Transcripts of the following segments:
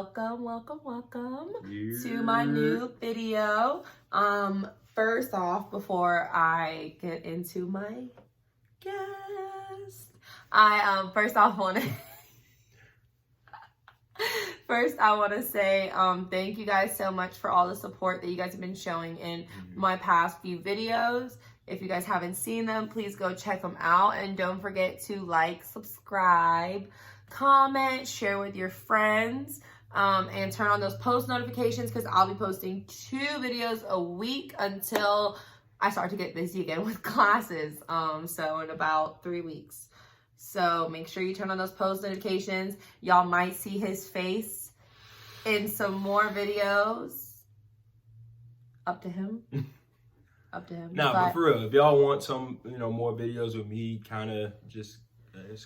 welcome to my new video. First off, before I get into my guest, I want to say thank you guys so much for all the support that you guys have been showing in my past few videos. If you guys haven't seen them, please go check them out, and don't forget to like, subscribe, comment, share with your friends, and turn on those post notifications, because I'll be posting 2 videos a week until I start to get busy again with classes, so in about 3 weeks. So make sure you turn on those post notifications. Y'all might see his face in some more videos. Up to him. But for real, if y'all want some, more videos with me, kind of just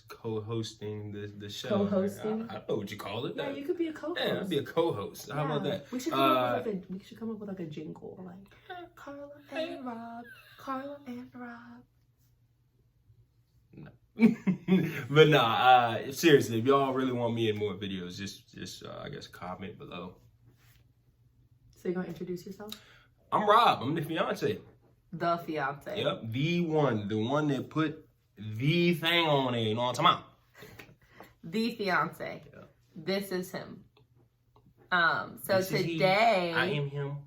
co-hosting the show. Co-hosting? I don't know what you call it. Yeah, you could be a co-host. Yeah, I'd be a co-host. How about that? We should come up with like a jingle, like Carla and Rob, Carla and Rob. No. But nah, seriously, if y'all really want me in more videos, just I guess comment below. So you're gonna introduce yourself? I'm Rob. I'm the fiance. The fiance. Yep, the one that put the thing on there. You know what I'm talking about? The fiance. Yep. This is him. So today I am him.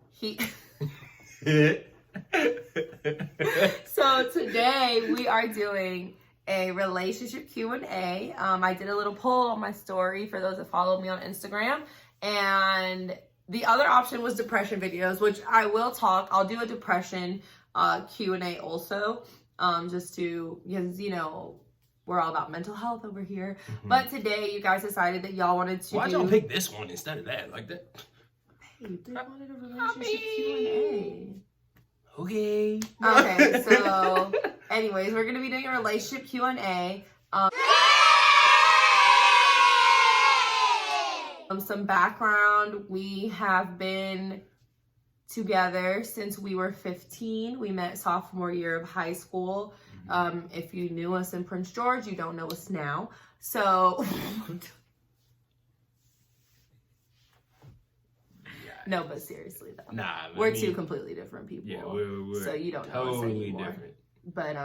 So today we are doing a relationship Q&A. I did a little poll on my story for those that follow me on Instagram, and the other option was depression videos, which I will talk. I'll do a depression Q&A also, just to, because, we're all about mental health over here. Mm-hmm. But today, you guys decided that y'all wanted to Why'd y'all pick this one instead of that? Like that? Babe, they wanted a relationship Q&A. Okay. Okay, so anyways, we're going to be doing a relationship Q&A. Some background: we have been together since we were 15. We met sophomore year of high school. If you knew us in Prince George, you don't know us now. So no, but seriously though, we're 2 completely different people. Yeah, we're so you don't know totally us anymore. Different. But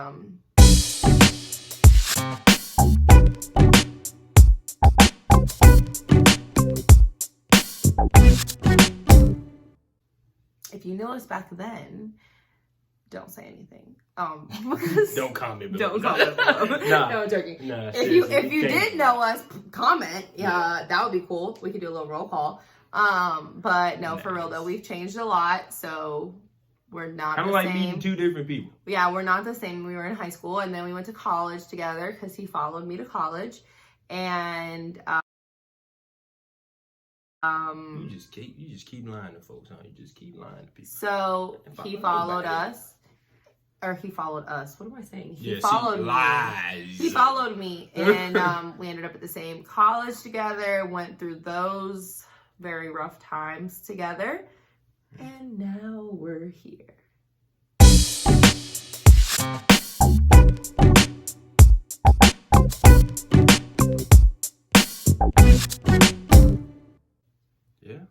if you knew us back then, don't say anything. Don't comment below. Don't comment below. Nah. No, I'm joking. Nah, if you did know us, comment. Yeah, that would be cool. We could do a little roll call. But no, for real though, we've changed a lot, so we're not kind the of same. like meeting 2 different people. Yeah, we're not the same. We were in high school, and then we went to college together because he followed me to college, and you just keep lying to folks, huh? You just keep lying to people. So he followed us. Or he followed us. What am I saying? He followed me. Lies. He followed me, and we ended up at the same college together. Went through those very rough times together, and now we're here. Yeah.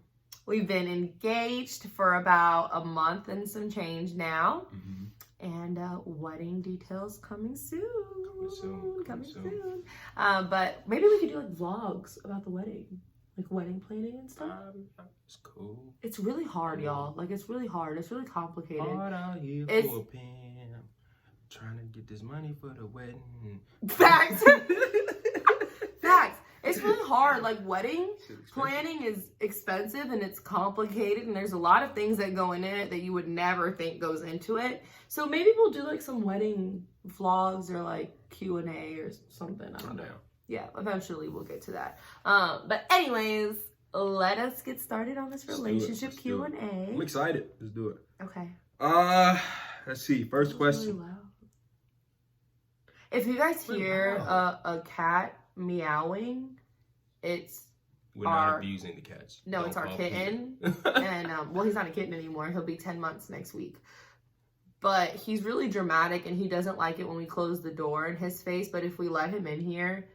We've been engaged for about a month and some change now. Mm-hmm. And wedding details coming soon. Coming soon. But maybe we could do like vlogs about the wedding, like wedding planning and stuff. It's cool. It's really hard, y'all. Like, it's really hard. It's really complicated. Hard out here for a pimp, trying to get this money for the wedding. Facts. Facts. It's really hard. Like, wedding planning is expensive and it's complicated, and there's a lot of things that go in it that you would never think goes into it. So maybe we'll do like some wedding vlogs or like Q&A or something. I don't know. Yeah, eventually we'll get to that. But anyways, let us get started on this relationship Q&A. I'm excited. Let's do it. Okay. Let's see. First question. Really loud. If you guys hear a cat meowing, we're not abusing the cats. No, it's our kitten. And well, he's not a kitten anymore. He'll be 10 months next week. But he's really dramatic, and he doesn't like it when we close the door in his face. But if we let him in here,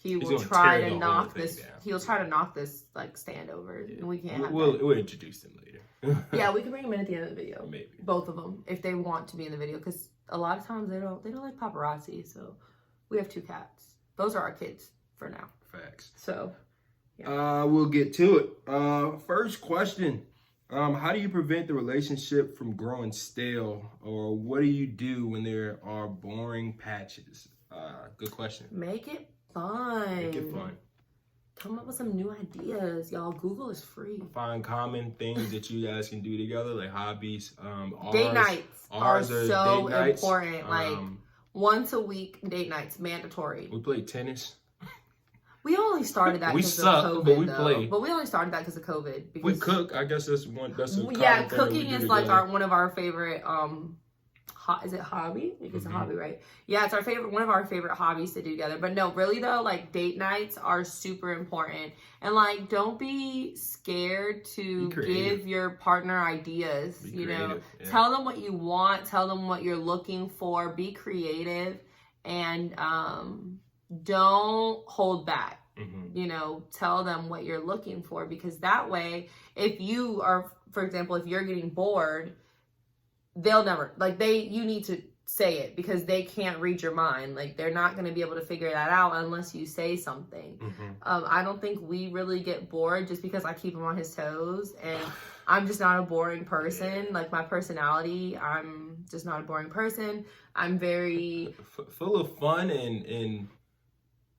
he will try to knock this. He'll try to knock this like stand over, and we can't. We'll introduce them later. Yeah, we can bring them in at the end of the video. Maybe both of them if they want to be in the video, because a lot of times they don't like paparazzi. So we have 2 cats. Those are our kids for now. Facts. So yeah. We'll get to it. First question. How do you prevent the relationship from growing stale, or what do you do when there are boring patches? Good question. Make it fun. Make it fun. Come up with some new ideas, y'all. Google is free. Find common things that you guys can do together, like hobbies. Date nights are so important. Like once a week, date nights, mandatory. We play tennis. We only started that because of COVID, but we play. But we only started that because of COVID. Because we cook. I guess that's one. That's a cooking is like one of our favorite. Is it hobby? I think it's a hobby, right? Yeah, it's one of our favorite hobbies to do together. But no, really though, like date nights are super important. And like, don't be scared to give your partner ideas. Tell them what you want. Tell them what you're looking for. Be creative, and don't hold back. Tell them what you're looking for, because that way, if you are, for example, if you're getting bored, they'll never, you need to say it, because they can't read your mind. Like, they're not going to be able to figure that out unless you say something. I don't think we really get bored just because I keep him on his toes, and I'm just not a boring person. Like, my personality, I'm just not a boring person. I'm very full of fun and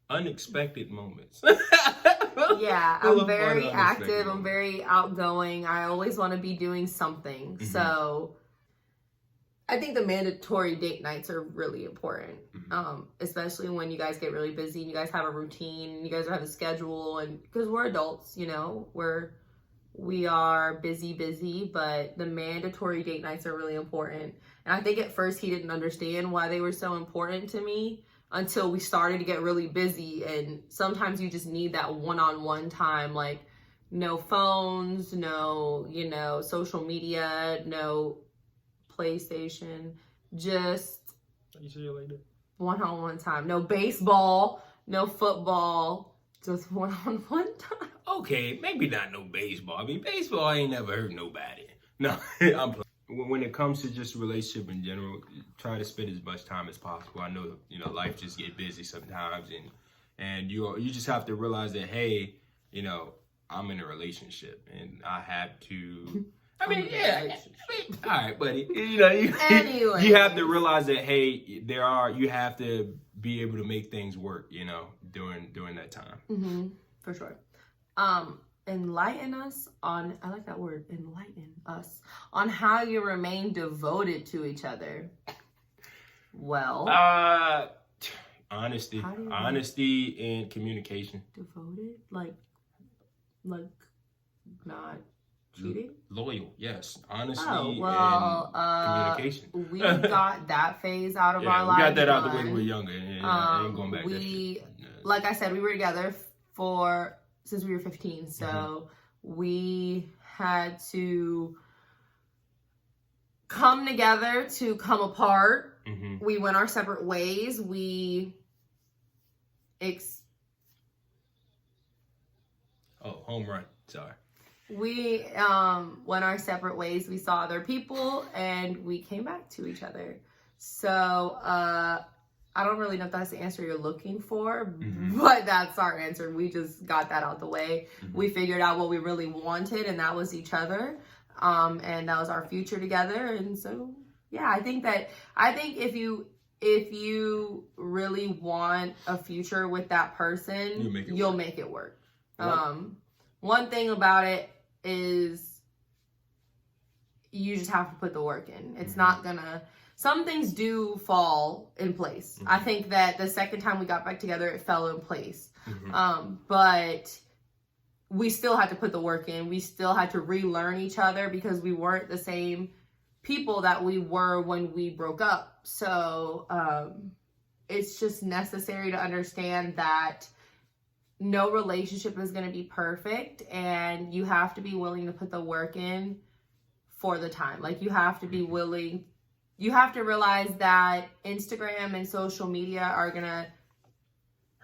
unexpected moments. Yeah, I'm very active. I'm very outgoing. I always want to be doing something. So I think the mandatory date nights are really important, especially when you guys get really busy and you guys have a routine, you guys have a schedule, and because we're adults, we are busy, but the mandatory date nights are really important. And I think at first he didn't understand why they were so important to me until we started to get really busy. And sometimes you just need that one-on-one time, like no phones, no, social media, no PlayStation, just one-on-one time. No baseball, no football, just one-on-one time. Okay, maybe not no baseball. I mean, baseball ain't never hurt nobody. No, I'm playing. When it comes to just relationship in general, try to spend as much time as possible. I know, life just get busy sometimes, and you just have to realize that, hey, I'm in a relationship and I have to. I mean, all right, buddy. Anyway, you have to realize that, hey, you have to be able to make things work, during that time. For sure. Enlighten us on, I like that word, enlighten us on how you remain devoted to each other. Well, honesty and communication. Devoted, like not cheating. Loyal, yes. Honesty and communication. We got that phase out of our lives. We got that out the way when we were younger. I ain't going back. Like I said, we were together since we were 15, so we had to come together to come apart. We went our separate ways. Home run. Sorry. We went our separate ways. We saw other people, and we came back to each other. So I don't really know if that's the answer you're looking for, but that's our answer. We just got that out the way. We figured out what we really wanted, and that was each other. And that was our future together. And so, yeah, I think if you really want a future with that person, you'll make it work. One thing about it is you just have to put the work in. It's not gonna... Some things do fall in place. I think that the second time we got back together, it fell in place. But we still had to put the work in. We still had to relearn each other because we weren't the same people that we were when we broke up. So it's just necessary to understand that no relationship is going to be perfect, and you have to be willing to put the work in for the time. Like, you have to be willing. You have to realize that Instagram and social media are going to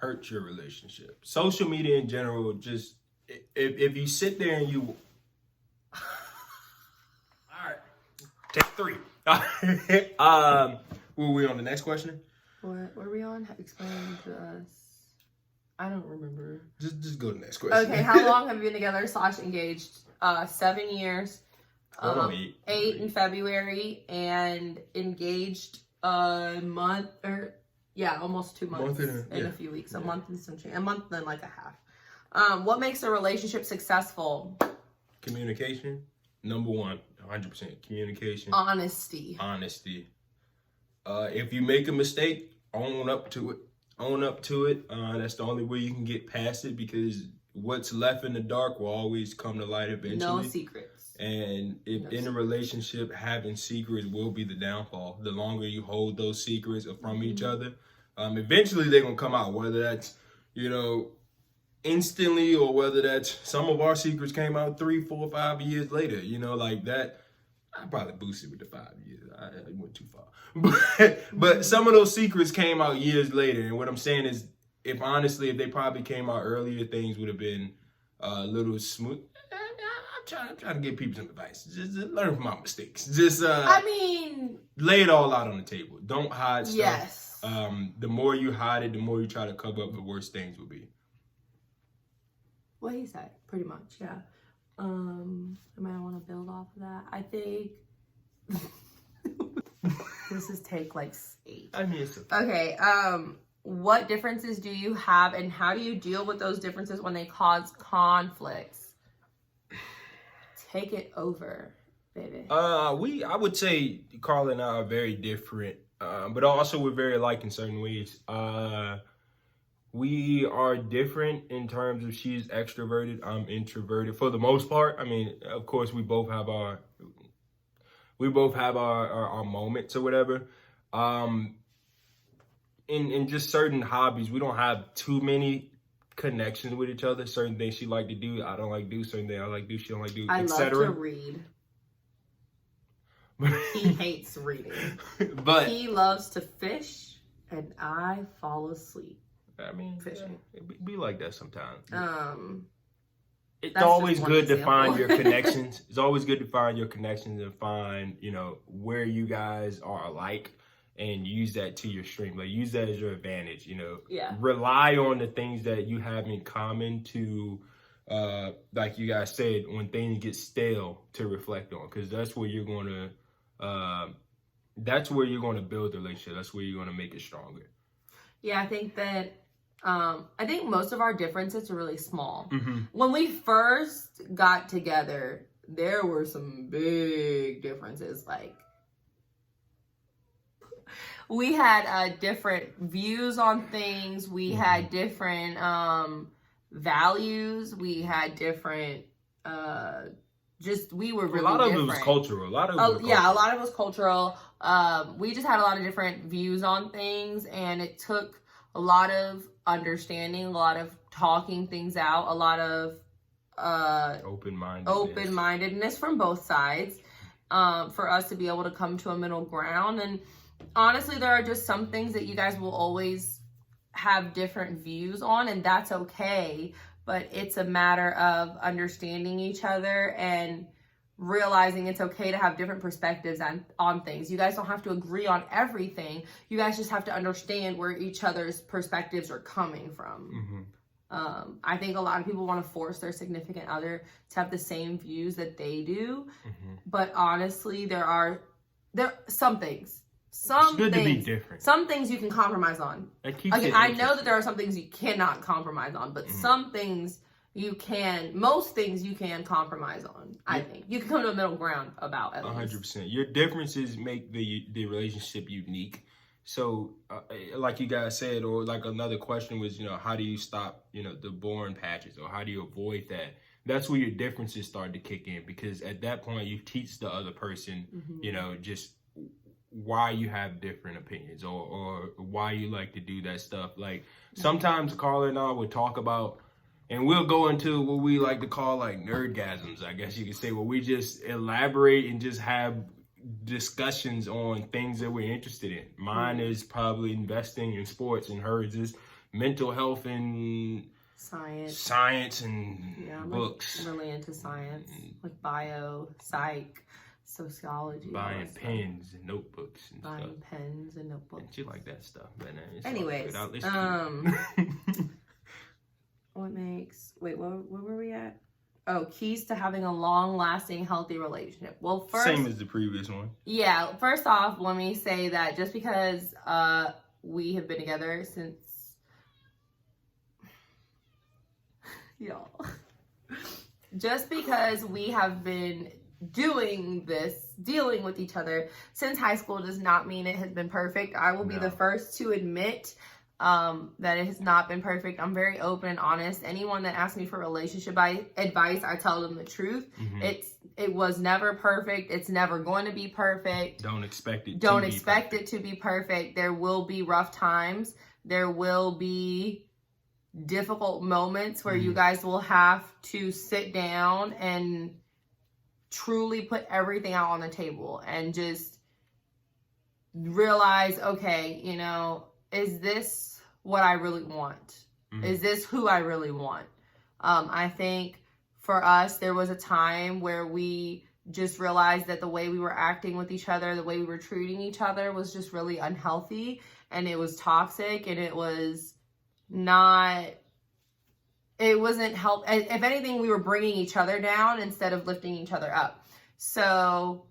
hurt your relationship? Social media in general, just if you sit there and you, all right, take 3. Were we on the next question? What were we on? Explain to us. I don't remember. Just go to the next question. Okay, how long have you been together / engaged? 7 years. 8 in February, and engaged a month, or almost 2 months in a few weeks. A month and some change. A month and like a half. What makes a relationship successful? Communication. Number 1, 100%. Communication. Honesty. If you make a mistake, own up to it. That's the only way you can get past it, because what's left in the dark will always come to light eventually. No secrets. And if in a relationship, having secrets will be the downfall. The longer you hold those secrets from each other, eventually they're going to come out, whether that's, instantly, or whether that's some of our secrets came out 3, 4, 5 years later, like that. I probably boosted with the 5 years. I went too far. But some of those secrets came out years later. And what I'm saying is, if they probably came out earlier, things would have been a little smooth. I'm trying to give people some advice. Just learn from my mistakes. Just lay it all out on the table. Don't hide stuff. Yes. The more you hide it, the more you try to cover up, the worse things will be. What he said, pretty much, yeah. I might want to build off of that. I think this is take like 8. It's okay. What differences do you have, and how do you deal with those differences when they cause conflicts? Take it over, baby. I would say Carla and I are very different, but also we're very alike in certain ways. We are different in terms of she's extroverted, I'm introverted for the most part. Of course, we both have our moments or whatever. In just certain hobbies, we don't have too many connections with each other. Certain things she like to do, I don't like to do. Certain things I like to do, she don't like to do, etc. I love to read. He hates reading. But he loves to fish, and I fall asleep. Fishing. It be like that sometimes. It's That's always good to example. find your connections. It's always good to find your connections and find, where you guys are alike, and use that to your strength. Like, use that as your advantage, Yeah. Rely on the things that you have in common to, like you guys said, when things get stale, to reflect on. Because that's where you're going to, build the relationship. That's where you're going to make it stronger. Yeah, I think that, I think most of our differences are really small. Mm-hmm. When we first got together, there were some big differences. Like, we had different views on things. We had different values. We had different, we were really different. A lot of it was cultural. A lot of it was cultural. We just had a lot of different views on things, and it took a lot of understanding, a lot of talking things out, a lot of open-mindedness from both sides, for us to be able to come to a middle ground. And honestly, there are just some things that you guys will always have different views on, and that's okay. But it's a matter of understanding each other and realizing it's okay to have different perspectives on things. You guys don't have to agree on everything. You guys just have to understand where each other's perspectives are coming from. Mm-hmm. I think a lot of people want to force their significant other to have the same views that they do. Mm-hmm. But honestly, there are some things. It's good to be different. Some things you can compromise on. I know that there are some things you cannot compromise on, but some things you can. Most things you can compromise on. I think you can come to a middle ground about. 100%. Your differences make the relationship unique. So, like you guys said, or like another question was, how do you stop, the boring patches, or how do you avoid that? That's where your differences start to kick in, because at that point you teach the other person, just why you have different opinions, or why you like to do that stuff. Like, sometimes Carla and I would talk about, and we'll go into what we like to call like nerdgasms, I guess you could say, where we just elaborate and just have discussions on things that we're interested in. Mine is probably investing in sports, and hers is mental health and science and I'm books. Like really into science, like bio, psych, sociology. Buying pens and notebooks and buying stuff. pens and notebooks. And shit like that stuff. But anyways, what were we at? Oh, keys to having a long-lasting, healthy relationship. Well, first, same as the previous one. Yeah, first off, let me say that just because we have been together since, y'all, just because we have been dealing with each other since high school does not mean it has been perfect. I will be the first to admit that it has not been perfect. I'm very open and honest. Anyone that asks me for relationship advice, I tell them the truth. It was never perfect. It's never going to be perfect. Don't expect it to be perfect. There will be rough times. There will be difficult moments where you guys will have to sit down and truly put everything out on the table and just realize, okay, you know, is this what I really want? Is this who I really want? I think for us, there was a time where we just realized that the way we were acting with each other, the way we were treating each other was just really unhealthy, and it was toxic, and it wasn't help. If anything, we were bringing each other down instead of lifting each other up. So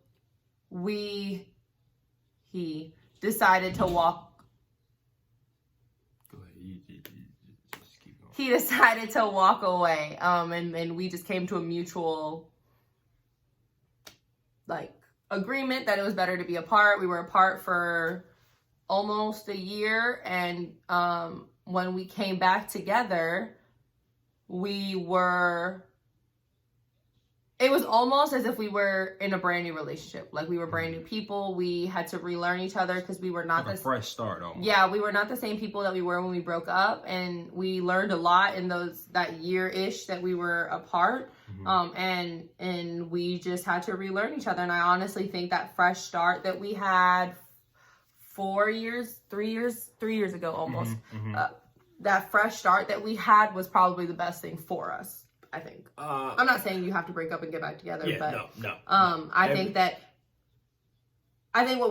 he decided to walk. He decided to walk away, and we just came to a mutual, like, agreement that it was better to be apart. We were apart for almost a year, and when we came back together, it was almost as if we were in a brand new relationship. Like, we were brand new people. We had to relearn each other because we were not like a fresh start almost. Yeah, we were not the same people that we were when we broke up, and we learned a lot in that year-ish that we were apart. And we just had to relearn each other. And I honestly think that fresh start that we had 3 years ago almost, that fresh start that we had was probably the best thing for us. I think. I'm not saying you have to break up and get back together, but no. I think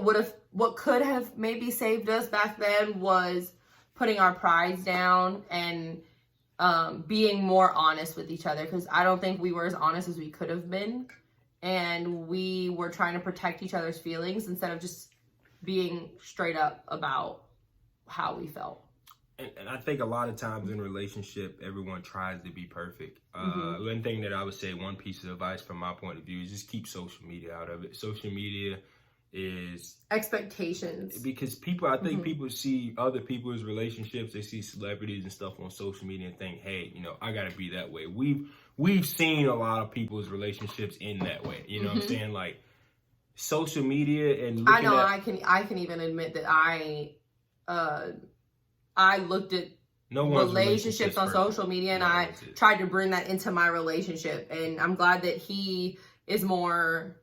what could have maybe saved us back then was putting our prides down and being more honest with each other, because I don't think we were as honest as we could have been, and we were trying to protect each other's feelings instead of just being straight up about how we felt. And I think a lot of times in a relationship, everyone tries to be perfect. One thing that I would say, one piece of advice from my point of view, is just keep social media out of it. Social media is expectations, because I think people see other people's relationships. They see celebrities and stuff on social media and think, hey, you know, I got to be that way. We've seen a lot of people's relationships in that way. You know what I'm saying? Like, social media and I know I can even admit that I looked at relationships on social media, and I tried to bring that into my relationship. And I'm glad that he is more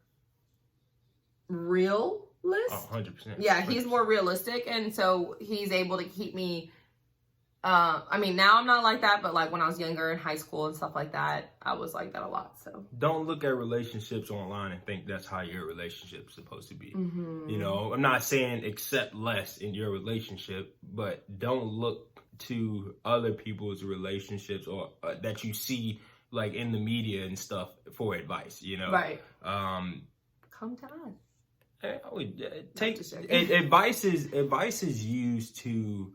realist. 100%. Yeah, he's more realistic, and so he's able to keep me. I mean, now I'm not like that, but like when I was younger in high school and stuff like that, I was like that a lot. So don't look at relationships online and think that's how your relationship's supposed to be. You know, I'm not saying accept less in your relationship, but don't look to other people's relationships or that you see like in the media and stuff for advice. You know, right? Come to us. Take advice is used to,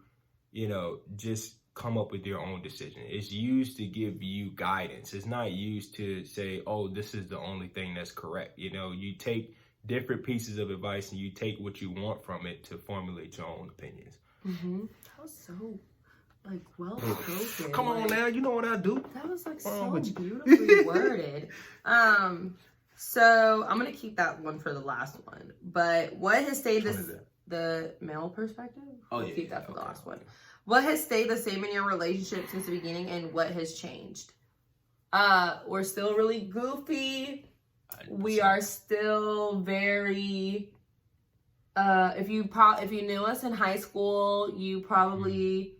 you know, just come up with your own decision. It's used to give you guidance. It's not used to say, oh, this is the only thing that's correct. You know, you take different pieces of advice and you take what you want from it to formulate your own opinions. That was so, like, well spoken. Come on now, you know what I do. That was like so beautifully worded. So I'm gonna keep that one for the last one. But what has stayed the male perspective? We'll keep that for the last one. What has stayed the same in your relationship since the beginning, and what has changed? We're still really goofy. We are still very. If you knew us in high school, you probably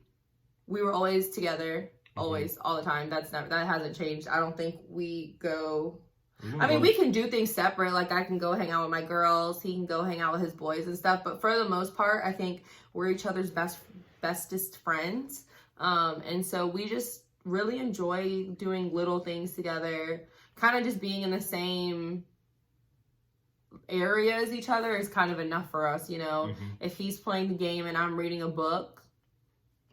we were always together, always, all the time. That hasn't changed. I don't think we go. I mean, we can do things separate. Like, I can go hang out with my girls. He can go hang out with his boys and stuff. But for the most part, I think we're each other's bestest friends. And so we just really enjoy doing little things together. Kind of just being in the same area as each other is kind of enough for us, you know. If he's playing the game and I'm reading a book,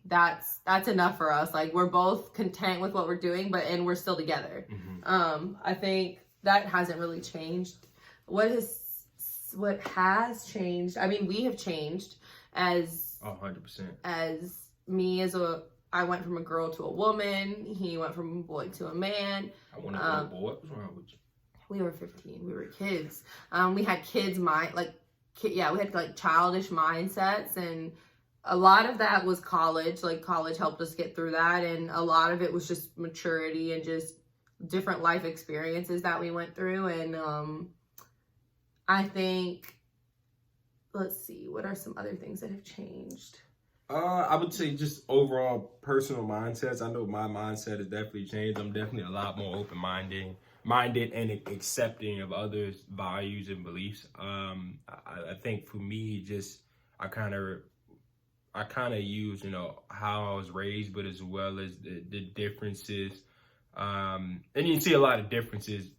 that's enough for us. Like, we're both content with what we're doing, and we're still together. I think that hasn't really changed. What has changed? I mean, we have changed as 100%. As me I went from a girl to a woman. He went from a boy to a man. I want to be a boy. What's wrong with you? We were 15. We were kids. We had we had like childish mindsets, and a lot of that was college. Like, college helped us get through that, and a lot of it was just maturity and just different life experiences that we went through. And I think, let's see, what are some other things that have changed? I would say just overall personal mindsets. I know my mindset has definitely changed. I'm definitely a lot more open-minded and accepting of others' values and beliefs. I think for me, just I kind of use, you know, how I was raised, but as well as the differences. And you can see a lot of differences,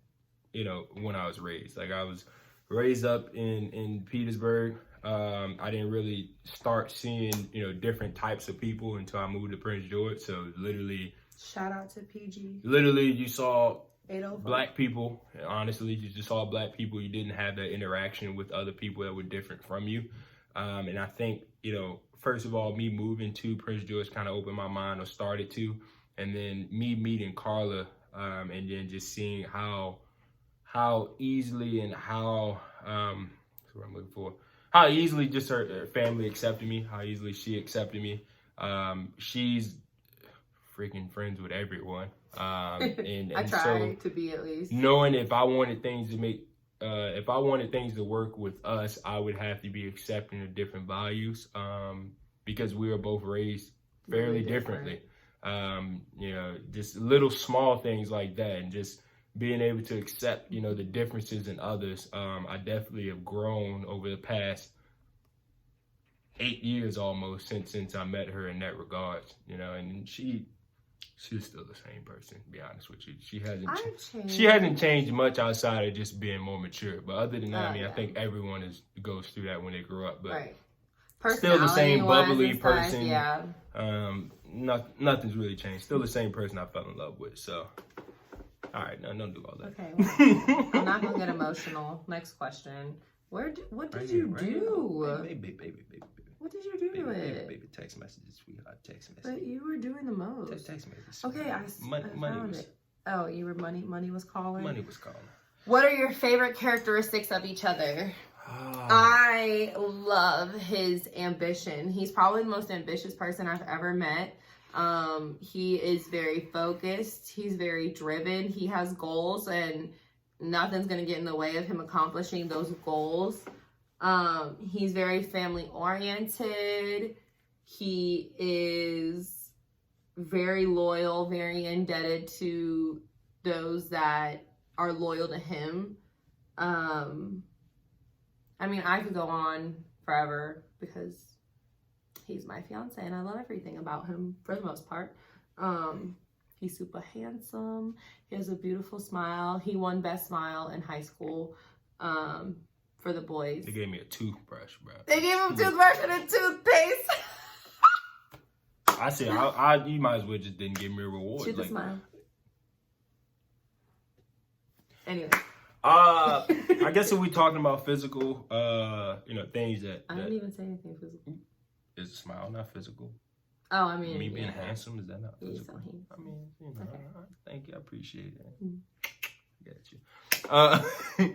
you know, when I was raised. Like, I was raised up in Petersburg. I didn't really start seeing, you know, different types of people until I moved to Prince George. So literally, shout out to PG. Literally, you saw 805. Black people. Honestly, you just saw Black people. You didn't have that interaction with other people that were different from you. And I think, you know, first of all, me moving to Prince George kind of opened my mind, or started to. And then me meeting Carla, and then just seeing how easily and that's what I'm looking for. How easily just her family accepted me, how easily she accepted me. She's freaking friends with everyone. And I try to be, at least. Knowing if I wanted things to work with us, I would have to be accepting of different values, because we were both raised fairly Really differently. You know, just little small things like that, and just being able to accept, you know, the differences in others. I definitely have grown over the past 8 years almost since I met her in that regard, you know. And she's still the same person, to be honest with you. She hasn't changed much outside of just being more mature. But other than that, I mean, I think everyone goes through that when they grow up. But right. Still the same bubbly stuff, person. yeah. Nothing's really changed. Still the same person I fell in love with. So, all right, no, don't do all that. Okay, well, I'm not gonna get emotional. Next question. What did you do? Baby. What did you do to it? Baby, text messages, sweetheart. Text messages. But you were doing the most. Text messages. Okay, I found it. Oh, you were money was calling? Money was calling. What are your favorite characteristics of each other? I love his ambition. He's probably the most ambitious person I've ever met. He is very focused. He's very driven. He has goals, and nothing's going to get in the way of him accomplishing those goals. He's very family oriented. He is very loyal, very indebted to those that are loyal to him. I mean, I could go on forever because he's my fiance and I love everything about him for the most part. He's super handsome. He has a beautiful smile. He won Best Smile in high school for the boys. They gave me a toothbrush, bro. They gave him a toothbrush and a toothpaste. I said, you might as well just didn't give me a reward. Shoot the smile. Anyway. I guess if we're talking about physical, things that... I didn't even say anything physical. Is a smile not physical? Oh, I mean... Me being handsome, is that not physical? So I mean, okay. Thank you, I appreciate that. Mm. Got you.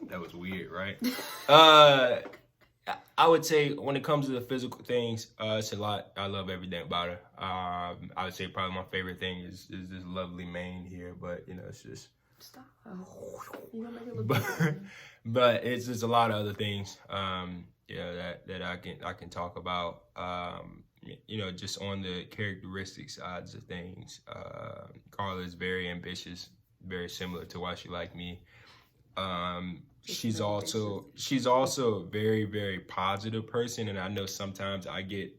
That was weird, right? I would say when it comes to the physical things, it's a lot. I love everything about her. I would say probably my favorite thing is this lovely mane here, but, it's just... Stop. You gonna make it look better. But it's just a lot of other things, that I can talk about. just on the characteristic sides of things, Carla is very ambitious, very similar to why she liked me. She's also a very, very positive person, and I know sometimes I get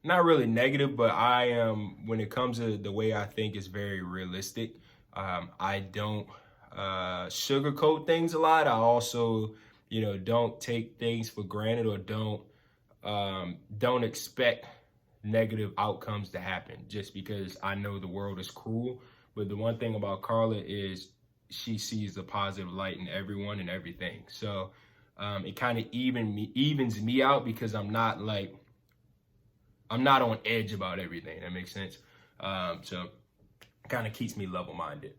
not really negative, but I am, when it comes to the way I think, is very realistic. I don't sugarcoat things a lot. I also, don't take things for granted, or don't expect negative outcomes to happen just because I know the world is cruel. But the one thing about Carla is she sees the positive light in everyone and everything. So it kind of evens me out, because I'm not on edge about everything. That makes sense. So it kind of keeps me level-minded.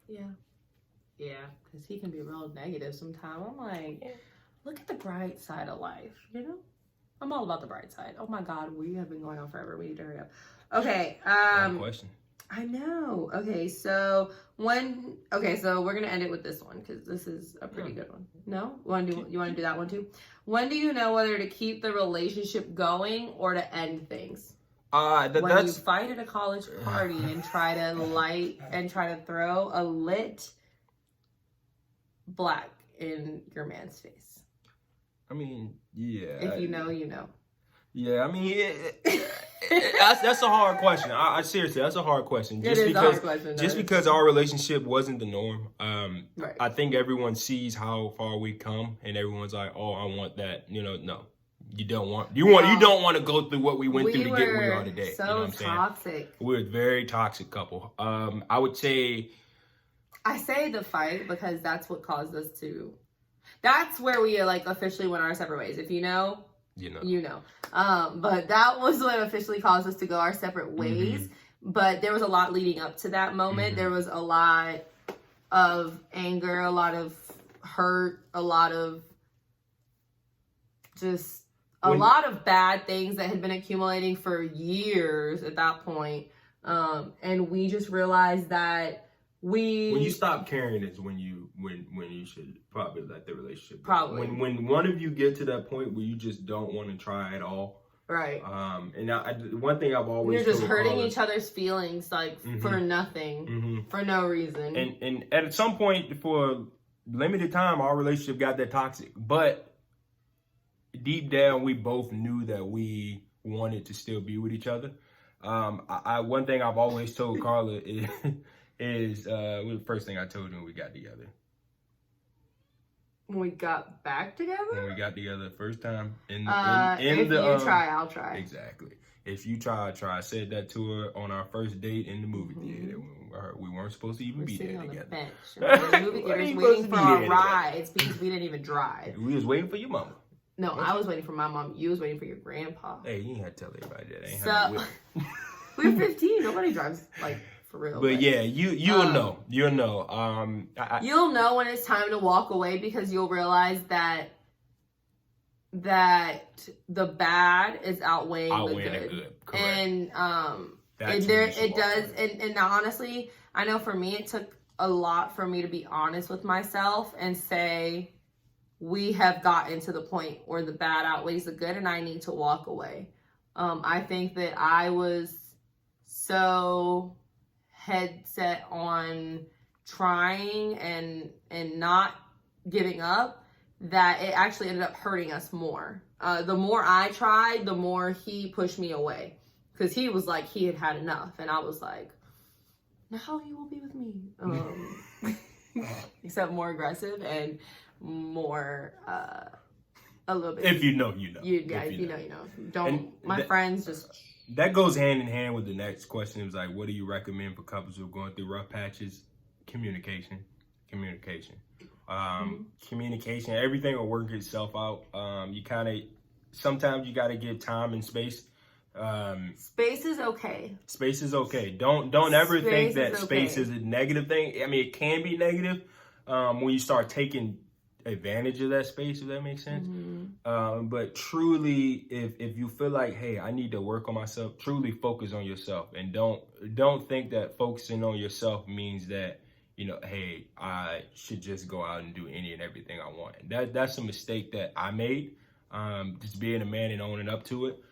Yeah, because he can be real negative sometimes. I'm like, look at the bright side of life, I'm all about the bright side. Oh my God, we have been going on forever. We need to hurry up. Okay. Question. I know. Okay, so we're gonna end it with this one because this is a pretty good one. No, you want to do that one too? When do you know whether to keep the relationship going or to end things? When you fight at a college party and try to throw a lit black in your man's face. I mean, yeah. If you know, you know. Yeah, I mean, that's a hard question. I seriously, that's a hard question. Just because our relationship wasn't the norm. Right. I think everyone sees how far we come, and everyone's like, "Oh, I want that." No, you don't want to go through what we went through to get where we are today. So you know what I'm toxic. Saying? We're a very toxic couple. I would say. I say the fight because that's what caused us to. That's where we officially went our separate ways. If you know. You know. But that was what officially caused us to go our separate ways. Mm-hmm. But there was a lot leading up to that moment. Mm-hmm. There was a lot of anger, a lot of hurt, a lot of lot of bad things that had been accumulating for years at that point. And we just realized that when you stop caring is when you should probably let the relationship go. Probably. When one of you get to that point where you just don't want to try at all. Right. And one thing I've always you're just hurting each other's feelings mm-hmm. for nothing, mm-hmm. for no reason. And at some point for limited time, our relationship got that toxic. But deep down, we both knew that we wanted to still be with each other. One thing I've always told Carla is the first thing I told you when we got together. When we got back together? When we got together the first time. If you try, I'll try. Exactly. If you try, I'll try. I said that to her on our first date in the movie theater. We weren't supposed to even be there together. We're sitting on the bench. The movie theater waiting for our rides because we didn't even drive. We was waiting for your mama. No, I was waiting for my mom. You was waiting for your grandpa. Hey, you ain't had to tell everybody that. We were 15. Nobody drives for real. But yeah, you'll know. You'll know. You'll know when it's time to walk away because you'll realize that the bad is outweighing the good. Correct. And it does. And now, honestly, I know for me, it took a lot for me to be honest with myself and say, we have gotten to the point where the bad outweighs the good, and I need to walk away. I think that I was so head set on trying and not giving up that it actually ended up hurting us more. The more I tried, the more he pushed me away because he was like he had enough, and I was like, now you will be with me. Except more aggressive and more a little bit. If you know, you know. If you know, you know. Don't friends just. That goes hand in hand with the next question. It was like, what do you recommend for couples who are going through rough patches? Communication. Communication. Everything will work itself out. Sometimes you got to give time and space. Space is okay. Space is okay. Don't ever think that space is a negative thing. I mean, it can be negative when you start taking advantage of that space, if that makes sense. Mm-hmm. But truly, if you feel like, hey, I need to work on myself, truly focus on yourself, and don't think that focusing on yourself means that, hey, I should just go out and do any and everything I want. That's a mistake that I made, just being a man and owning up to it.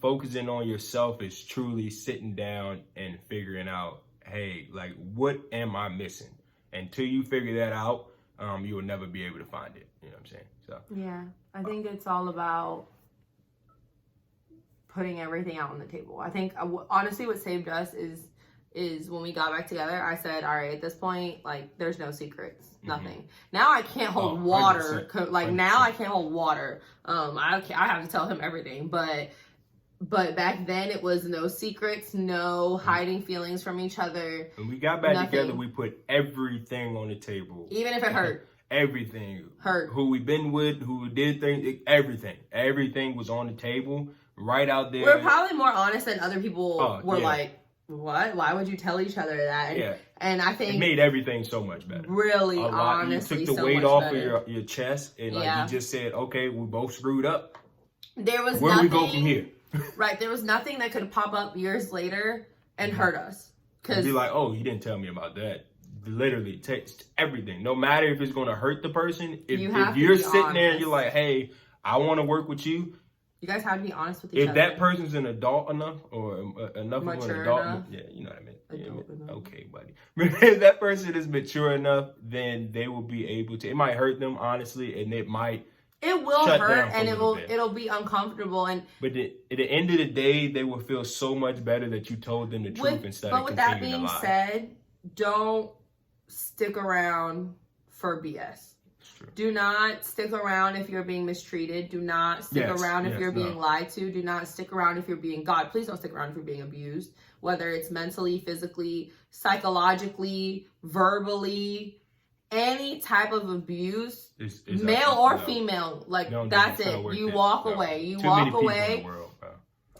Focusing on yourself is truly sitting down and figuring out, hey, like, what am I missing? Until you figure that out, you will never be able to find it. You know what I'm saying? So yeah, I think it's all about putting everything out on the table. I think honestly what saved us is when we got back together, I said, all right, at this point, like, there's no secrets, nothing. Now I can't hold water. 100%. Like, now I can't hold water. I have to tell him everything, but back then it was no secrets, no hiding feelings from each other. When we got back together, we put everything on the table. Even if it hurt. Everything. Hurt. Who we been with, who did things, everything. Everything was on the table, right out there. We're probably more honest than other people were like, what? Why would you tell each other that? And I think it made everything so much better. Really, honestly, you took the weight off of your chest, and like you just said, okay, we both screwed up. There was where we go from here. Right, there was nothing that could pop up years later and hurt us. Cause be like, oh, you didn't tell me about that. Literally, text everything. No matter if it's going to hurt the person, if you're sitting there and you're like, hey, I want to work with you. You guys have to be honest with each other. If that person's an adult enough or enough mature of an adult, enough. Yeah, you know what I mean. Okay, buddy. If that person is mature enough, then they will be able to. It might hurt them, honestly, and it might. It will hurt, and it'll be uncomfortable. But at the end of the day, they will feel so much better that you told them the truth instead of continuing to lie. But with that being said, don't stick around for BS. Do not stick around if you're being mistreated. Do not stick around if you're being lied to. Do not stick around if you're being, God, please don't stick around if you're being abused. Whether it's mentally, physically, psychologically, verbally, any type of abuse, male or female, like that's it. You walk away. You walk away.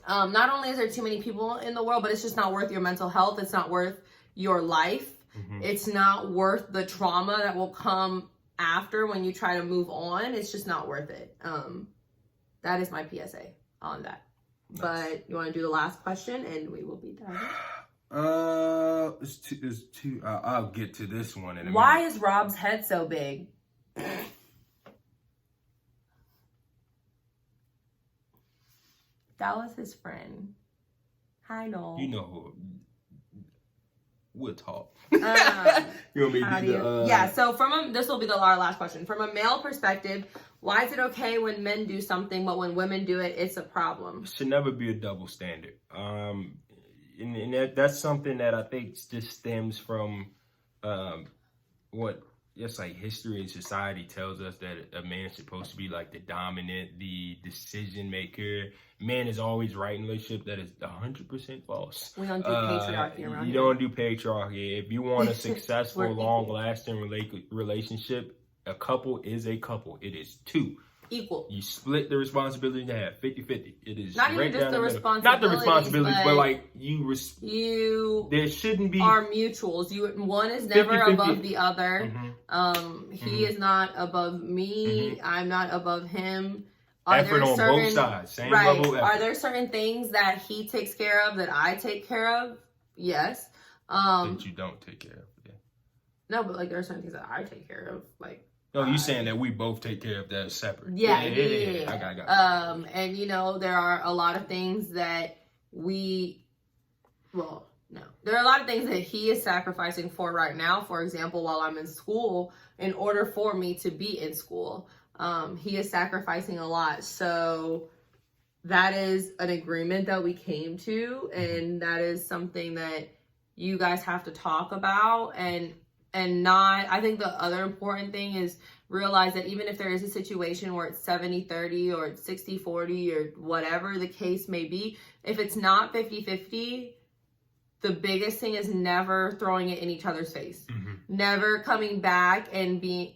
Not only is there too many people in the world, but it's just not worth your mental health. It's not worth your life. It's not worth the trauma that will come after when you try to move on. It's just not worth it. That is my PSA on that. Nice. But you want to do the last question and we will be done. It's two. I'll get to this one in a minute. Why is Rob's head so big? That was his friend. Hi, Noel. You know who. We'll talk. You want me to do the, Yeah, so this will be our last question. From a male perspective, why is it okay when men do something, but when women do it, it's a problem? It should never be a double standard. And that's something that I think just stems from what just like history and society tells us, that a man is supposed to be like the dominant, the decision maker. Man is always right in a relationship. That is 100% false. We don't do patriarchy around here. You don't do patriarchy. If you want a successful, long-lasting relationship, a couple is a couple. It is two. Equal. You split the responsibility to have 50-50. It is not even just the responsibility. Not the responsibility, but like you. There shouldn't be. Are mutuals. One is never 50-50. Above the other. He is not above me. I'm not above him. Effort on both sides. Same level effort. Are there certain things that he takes care of that I take care of? Yes. That you don't take care of. Yeah. No, but like there are certain things that I take care of, like. No, you're saying that we both take care of that separate. Yeah. I got it. And there are a lot of things that there are a lot of things that he is sacrificing for right now. For example, while I'm in school, in order for me to be in school, he is sacrificing a lot. So that is an agreement that we came to, and that is something that you guys have to talk about and not, I think the other important thing is realize that even if there is a situation where it's 70-30 or it's 60-40 or whatever the case may be, if it's not 50-50, the biggest thing is never throwing it in each other's face. Never coming back and being,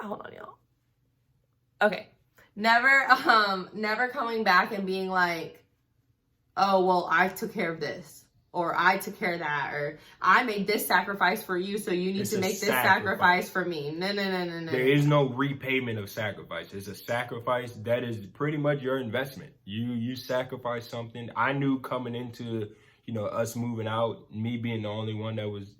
hold on, y'all. Okay. Never coming back and being like, oh, well, I took care of this. Or I took care of that, or I made this sacrifice for you, so you need to make this sacrifice for me. No. There is no repayment of sacrifice. It's a sacrifice that is pretty much your investment. You sacrifice something. I knew coming into us moving out, me being the only one that was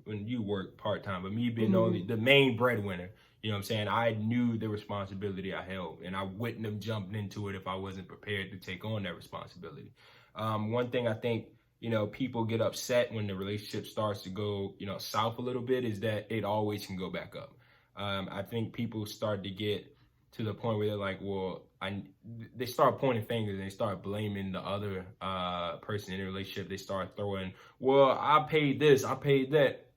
when you work part time, but me being the main breadwinner. You know what I'm saying? I knew the responsibility I held, and I wouldn't have jumped into it if I wasn't prepared to take on that responsibility. One thing I think, you know, people get upset when the relationship starts to go, you know, south a little bit is that it always can go back up. I think people start to get to the point where they're like, well, they start pointing fingers and they start blaming the other person in the relationship. They start throwing, well, I paid this, I paid that.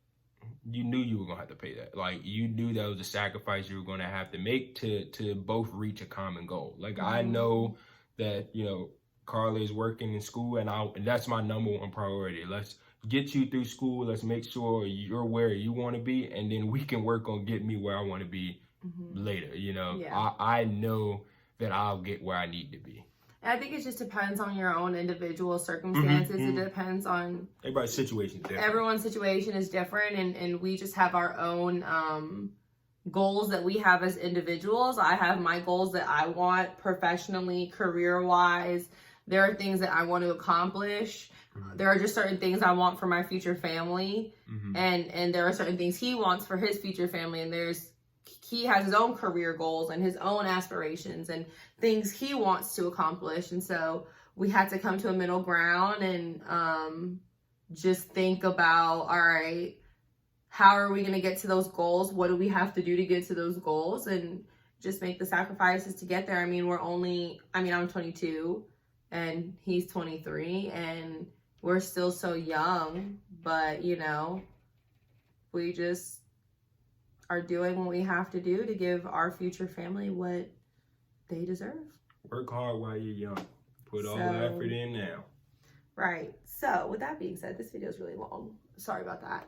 You knew you were gonna have to pay that. Like, you knew that was a sacrifice you were gonna have to make to both reach a common goal. Like, I know that, you know, Carla is working in school, and that's my number one priority. Let's get you through school. Let's make sure you're where you want to be, and then we can work on getting me where I want to be later. You know, I know that I'll get where I need to be. I think it just depends on your own individual circumstances. It depends on everybody's situation is different. Everyone's situation is different, and we just have our own goals that we have as individuals. I have my goals that I want professionally, career-wise. There are things that I want to accomplish. There are just certain things I want for my future family, and there are certain things he wants for his future family, and he has his own career goals and his own aspirations and things he wants to accomplish. And so we had to come to a middle ground and just think about, all right, how are we going to get to those goals? What do we have to do to get to those goals? And just make the sacrifices to get there. I mean, I'm 22 and he's 23 and we're still so young, but you know, we just are doing what we have to do to give our future family what they deserve. Work hard while you're young. Put all the effort in now. Right. So with that being said, this video is really long. Sorry about that.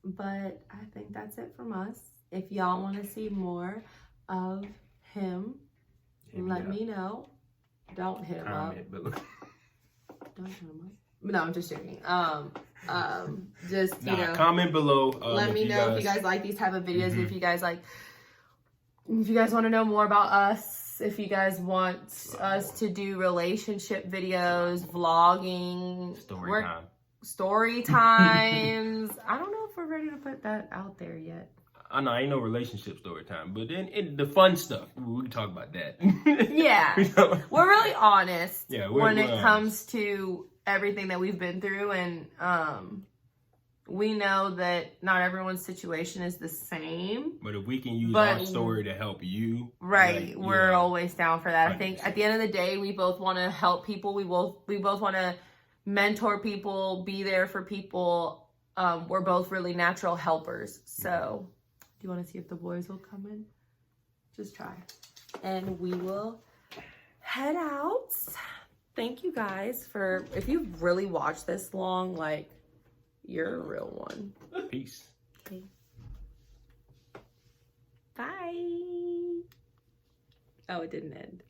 But I think that's it from us. If y'all want to see more of him, let me know. Don't hit him up. Don't hit him up. No, I'm just joking. Just, you know, comment below. Let me know if you guys like these type of videos. If you guys want to know more about us, if you guys want us to do relationship videos, vlogging, story times. I don't know if we're ready to put that out there yet. I know, ain't no relationship story time, but then the fun stuff, we can talk about that. Yeah. We're really honest when it honest. comes to everything that we've been through, and we know that not everyone's situation is the same. But if we can use our story to help you, right, we're always down for that. 100%. I think at the end of the day, we both want to help people. We both want to mentor people, be there for people. We're both really natural helpers. So, do you want to see if the boys will come in? Just try, and we will head out. Thank you guys for, if you've really watched this long, like, you're a real one. Peace. Okay. Bye. Oh, it didn't end.